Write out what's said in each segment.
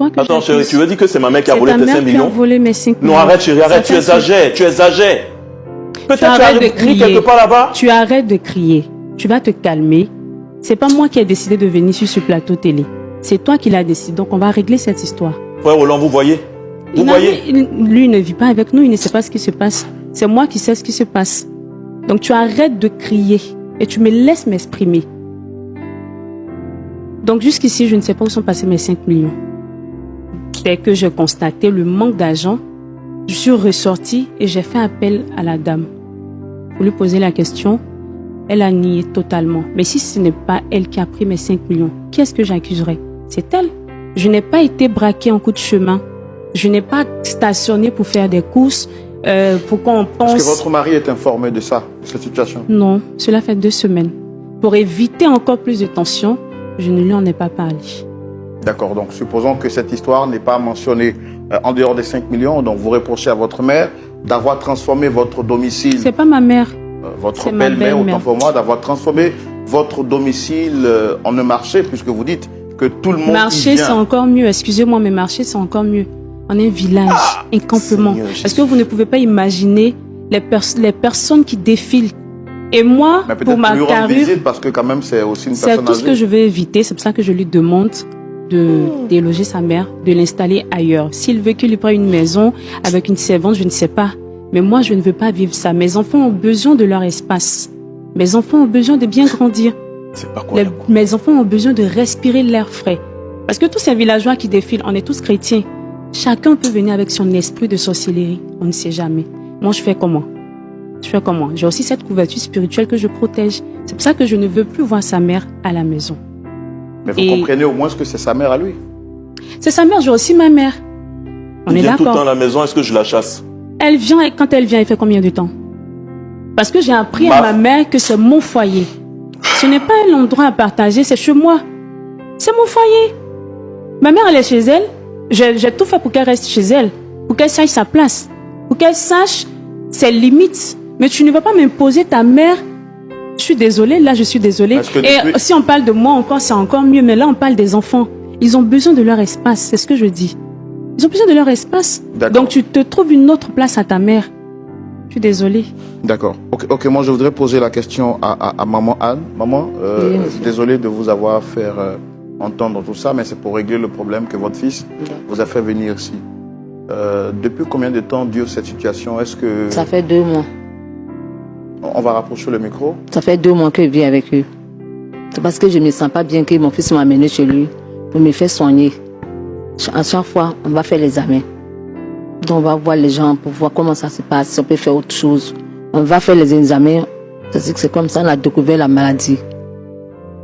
toi que Attends, chérie, tu veux dire que c'est ma mère qui a C'est volé ta tes mère 5 qui a millions? volé mes 5 millions. Non, arrête, chérie, arrête, tu Ça fait exagères, tu exagères. Peut-être tu as arrêtes de pris crier. quelque part là-bas. Tu arrêtes de crier. Tu vas te calmer. C'est pas moi qui ai décidé de venir sur ce plateau télé. C'est toi qui l'as décidé. Donc on va régler cette histoire. Frère Roland, vous voyez? Vous voyez? Lui ne vit pas avec nous, il ne sait pas ce qui se passe. C'est moi qui sais ce qui se passe. Donc tu arrêtes de crier et tu me laisses m'exprimer. Donc jusqu'ici, je ne sais pas où sont passés mes 5 millions. Dès que j'ai constaté le manque d'argent, je suis ressortie et j'ai fait appel à la dame. Pour lui poser la question, elle a nié totalement. Mais si ce n'est pas elle qui a pris mes 5 millions, qui est-ce que j'accuserais? C'est elle. Je n'ai pas été braquée en coup de chemin. Je n'ai pas stationné pour faire des courses, pour qu'on pense... Est-ce que votre mari est informé de ça, de cette situation? Non, cela fait 2 semaines. Pour éviter encore plus de tension, je ne lui en ai pas parlé. D'accord, donc supposons que cette histoire n'est pas mentionnée en dehors des 5 millions, donc vous reprochez à votre mère d'avoir transformé votre domicile... C'est pas ma mère. Votre C'est ma belle-mère, belle-mère. autant pour moi, d'avoir transformé votre domicile en un marché, puisque vous dites que tout le monde Marché, y c'est vient. encore mieux. Excusez-moi, mais marché, c'est encore mieux. On est un village, un campement. Seigneur Est-ce que vous ne pouvez pas imaginer les personnes qui défilent? Et moi, Mais pour peut-être ma lui rendre carrure, visite, parce que quand même c'est aussi une c'est personne tout ce que âgée. je veux éviter. C'est pour ça que je lui demande de déloger sa mère, de l'installer ailleurs. S'il veut qu'il lui prenne une maison avec une servante, je ne sais pas. Mais moi, je ne veux pas vivre ça. Mes enfants ont besoin de leur espace. Mes enfants ont besoin de bien grandir. C'est pas quoi. Mes enfants ont besoin de respirer l'air frais. Parce que tous ces villageois qui défilent, on est tous chrétiens. Chacun peut venir avec son esprit de sorcellerie. On ne sait jamais. Moi, je fais comment? Je fais comment? J'ai aussi cette couverture spirituelle que je protège. C'est pour ça que je ne veux plus voir sa mère à la maison. Mais vous comprenez au moins ce que c'est sa mère à lui. C'est sa mère, j'ai aussi ma mère. On Il est vient tout le temps d'accord. à la maison, est-ce que je la chasse? Elle vient, et quand elle vient, elle fait combien de temps? Parce que j'ai appris à ma mère que c'est mon foyer. Ce n'est pas un endroit à partager, c'est chez moi. C'est mon foyer. Ma mère, elle est chez elle. J'ai tout fait pour qu'elle reste chez elle. Pour qu'elle sache sa place. Pour qu'elle sache ses limites. Mais tu ne vas pas m'imposer ta mère. Je suis désolée, là je suis désolée. Et si on parle de moi encore, c'est encore mieux. Mais là, on parle des enfants. Ils ont besoin de leur espace, c'est ce que je dis. Ils ont besoin de leur espace. Donc tu te trouves une autre place à ta mère. Je suis désolée. D'accord. Ok, moi je voudrais poser la question à maman Anne. Maman, je suis désolé de vous avoir fait entendre tout ça, mais c'est pour régler le problème que votre fils vous a fait venir ici. Depuis combien de temps dure cette situation? Est-ce que... Ça fait 2 mois. On va rapprocher le micro. Ça fait 2 mois que je vis avec eux. C'est parce que je ne me sens pas bien que mon fils m'a amené chez lui pour me faire soigner. À chaque fois, on va faire l'examen. Donc on va voir les gens pour voir comment ça se passe, si on peut faire autre chose. On va faire les examens. C'est comme ça qu'on a découvert la maladie.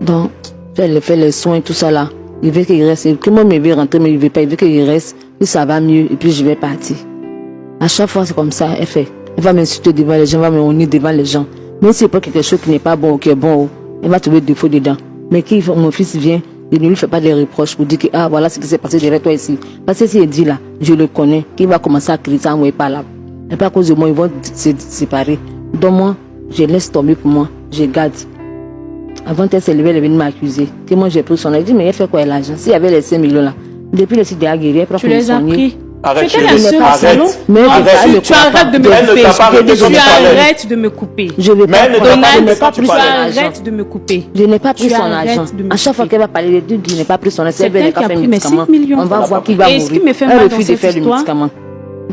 Donc, faire les soins, tout ça là. Il veut qu'il reste. Que moi, je veux rentrer, mais il ne veut pas. Il veut qu'il reste. Puis ça va mieux. Et puis je vais partir. À chaque fois, c'est comme ça. Elle fait. Elle va m'insulter devant les gens, elle va me honner devant les gens. Même si c'est pas quelque chose qui n'est pas bon ou qui est bon, elle va trouver des défauts dedans. Mais quand mon fils vient, je ne lui fais pas des reproches pour dire que ah, voilà ce qui s'est passé derrière toi ici. Parce que s'il dit là, je le connais, qu'il va commencer à crier ça, moi, pas là. Et pas à cause de moi, ils vont se séparer. Donc moi, je laisse tomber pour moi, je garde. Avant qu'elle s'est levée, elle est venue m'accuser. Que moi j'ai pris son argent. Je dis, mais elle fait quoi l'argent? S'il y avait les 5 millions là, depuis le site de la guérie, elle prend Tu les as pris. Arrête, C'était la seule arrête. Mais Arrête. tu arrêtes de me Elle ne t'a pas arrêté couper. quand Tu tu parlais. arrêtes de me couper. Je vais pas. Tu arrêtes de me couper. Je n'ai pas pris Tu son arrêtes argent. de me À chaque fois couper. qu'elle va parler de Dieu, je n'ai pas pris son argent. C'est elle qui a pris mes 5 millions. On va voir qui va Et mourir. ce qui me fait Elle mal dans refuse de cette faire le histoire, médicament.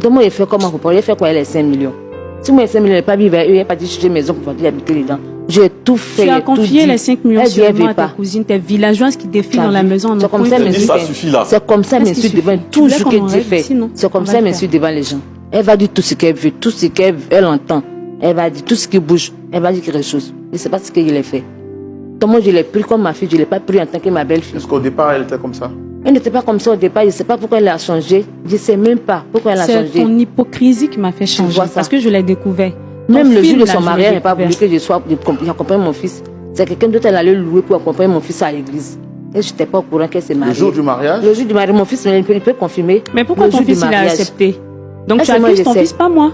Donc moi, il fait comment pour parler? Il fait quoi? Elle est 5 millions. Si moi, 5 millions, elle n'est pas vivre, elle n'est pas dit chercher une maison pour habiter dedans. J'ai tout fait. Tu as confié les 5 millions Elle dit, elle seulement veut à ta pas. cousine, tes villageoises qui défilent dans la maison. C'est comme ça, mais Ça suffit là. c'est comme ça, mais Qu'est-ce qui devant suffit? tout Tu ce voulais que qu'on Dieu règle fait. sinon, C'est comme on va ça, le mais faire. devant les gens. Elle va dire tout ce qu'elle veut, tout ce qu'elle entend. Elle va dire tout ce qui bouge. Elle va dire quelque chose. Et c'est pas ce qu'il a fait. Donc moi, je l'ai pris comme ma fille, je ne l'ai pas pris en tant que ma belle-fille. Est-ce qu'au départ, elle était comme ça? Elle n'était pas comme ça au départ. Je ne sais pas pourquoi elle a changé. Je ne sais même pas pourquoi elle a C'est changé. ton hypocrisie qui m'a fait changer. vois ça. Parce que je l'ai découvert. Même Ton le jour film, de là, son je l'ai mariage, elle n'a pas voulu découvert. que j'accompagne mon fils. C'est quelqu'un d'autre, elle allait louer pour accompagner mon fils à l'église. Et je n'étais pas au courant qu'elle s'est mariée. Le jour du mariage? Le jour du mariage, mon fils, il peut confirmer. Mais pourquoi Le ton jour du fils il a mariage. accepté? Donc Ah, tu c'est moi, accuses je ton sais. fils, pas moi.